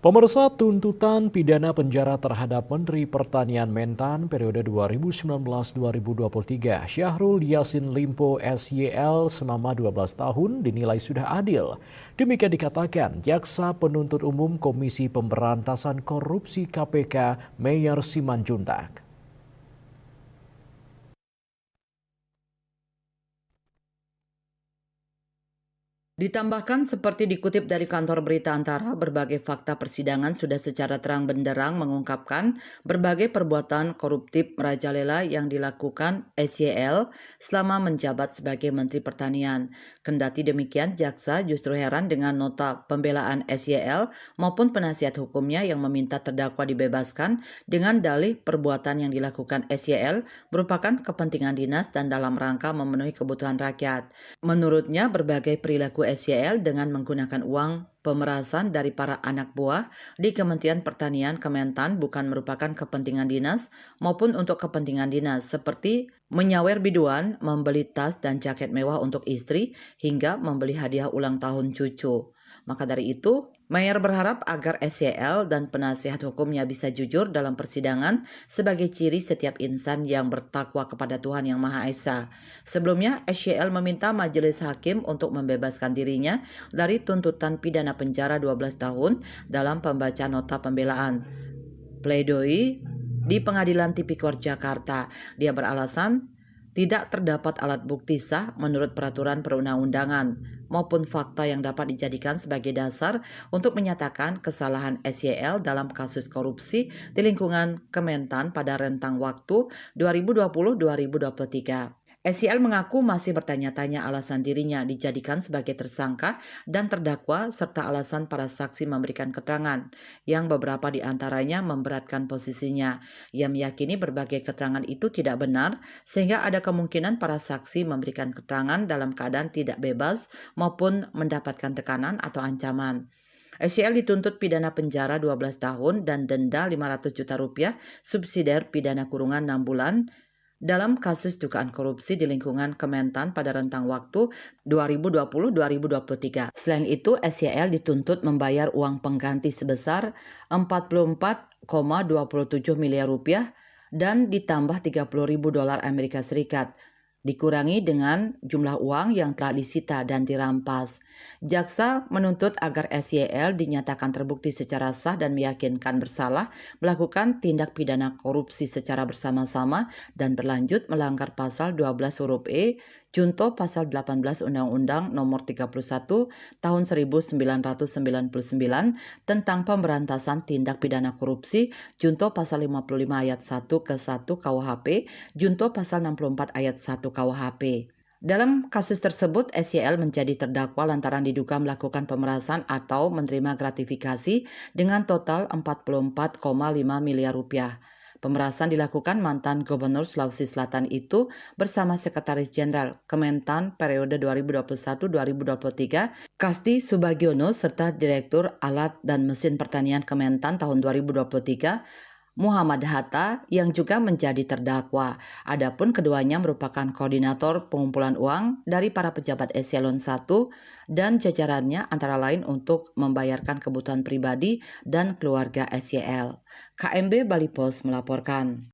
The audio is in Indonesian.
Pemirsa, tuntutan pidana penjara terhadap Menteri Pertanian Mentan periode 2019-2023 Syahrul Yassin Limpo SYL selama 12 tahun dinilai sudah adil. Demikian dikatakan Jaksa Penuntut Umum Komisi Pemberantasan Korupsi KPK Mayor Simanjuntak. Ditambahkan seperti dikutip dari kantor berita Antara, berbagai fakta persidangan sudah secara terang benderang mengungkapkan berbagai perbuatan koruptif merajalela yang dilakukan SYL selama menjabat sebagai Menteri Pertanian. Kendati demikian, jaksa justru heran dengan nota pembelaan SYL maupun penasihat hukumnya yang meminta terdakwa dibebaskan dengan dalih perbuatan yang dilakukan SYL merupakan kepentingan dinas dan dalam rangka memenuhi kebutuhan rakyat. Menurutnya, berbagai perilaku SYL dengan menggunakan uang pemerasan dari para anak buah di Kementerian Pertanian Kementan bukan merupakan kepentingan dinas maupun untuk kepentingan dinas, seperti menyawer biduan, membeli tas dan jaket mewah untuk istri, hingga membeli hadiah ulang tahun cucu. Maka dari itu, Mayer berharap agar SYL dan penasihat hukumnya bisa jujur dalam persidangan sebagai ciri setiap insan yang bertakwa kepada Tuhan Yang Maha Esa. Sebelumnya, SYL meminta majelis hakim untuk membebaskan dirinya dari tuntutan pidana penjara 12 tahun dalam pembacaan nota pembelaan pledoi di Pengadilan Tipikor Jakarta. Dia beralasan tidak terdapat alat bukti sah menurut peraturan perundang-undangan maupun fakta yang dapat dijadikan sebagai dasar untuk menyatakan kesalahan SYL dalam kasus korupsi di lingkungan Kementan pada rentang waktu 2020-2023. SYL mengaku masih bertanya-tanya alasan dirinya dijadikan sebagai tersangka dan terdakwa serta alasan para saksi memberikan keterangan yang beberapa di antaranya memberatkan posisinya. Ia meyakini berbagai keterangan itu tidak benar sehingga ada kemungkinan para saksi memberikan keterangan dalam keadaan tidak bebas maupun mendapatkan tekanan atau ancaman. SYL dituntut pidana penjara 12 tahun dan denda 500 juta rupiah subsidiar pidana kurungan 6 bulan dalam kasus dugaan korupsi di lingkungan Kementan pada rentang waktu 2020-2023. Selain itu, SYL dituntut membayar uang pengganti sebesar 44,27 miliar rupiah dan ditambah 30.000 dolar Amerika Serikat, dikurangi dengan jumlah uang yang telah disita dan dirampas. Jaksa menuntut agar SYL dinyatakan terbukti secara sah dan meyakinkan bersalah melakukan tindak pidana korupsi secara bersama-sama dan berlanjut melanggar pasal 12 huruf E junto pasal 18 Undang-Undang Nomor 31 Tahun 1999 tentang pemberantasan tindak pidana korupsi junto pasal 55 ayat 1 ke 1 KUHP junto pasal 64 ayat 1 KUHP. Dalam kasus tersebut, SYL menjadi terdakwa lantaran diduga melakukan pemerasan atau menerima gratifikasi dengan total 44,5 miliar rupiah. Pemerasan dilakukan mantan Gubernur Sulawesi Selatan itu bersama Sekretaris Jenderal Kementan periode 2021-2023, Kasti Subagiono, serta Direktur Alat dan Mesin Pertanian Kementan tahun 2023, Muhammad Hatta, yang juga menjadi terdakwa. Adapun keduanya merupakan koordinator pengumpulan uang dari para pejabat eselon 1 dan jajarannya antara lain untuk membayarkan kebutuhan pribadi dan keluarga SYL. KMB Bali Post melaporkan.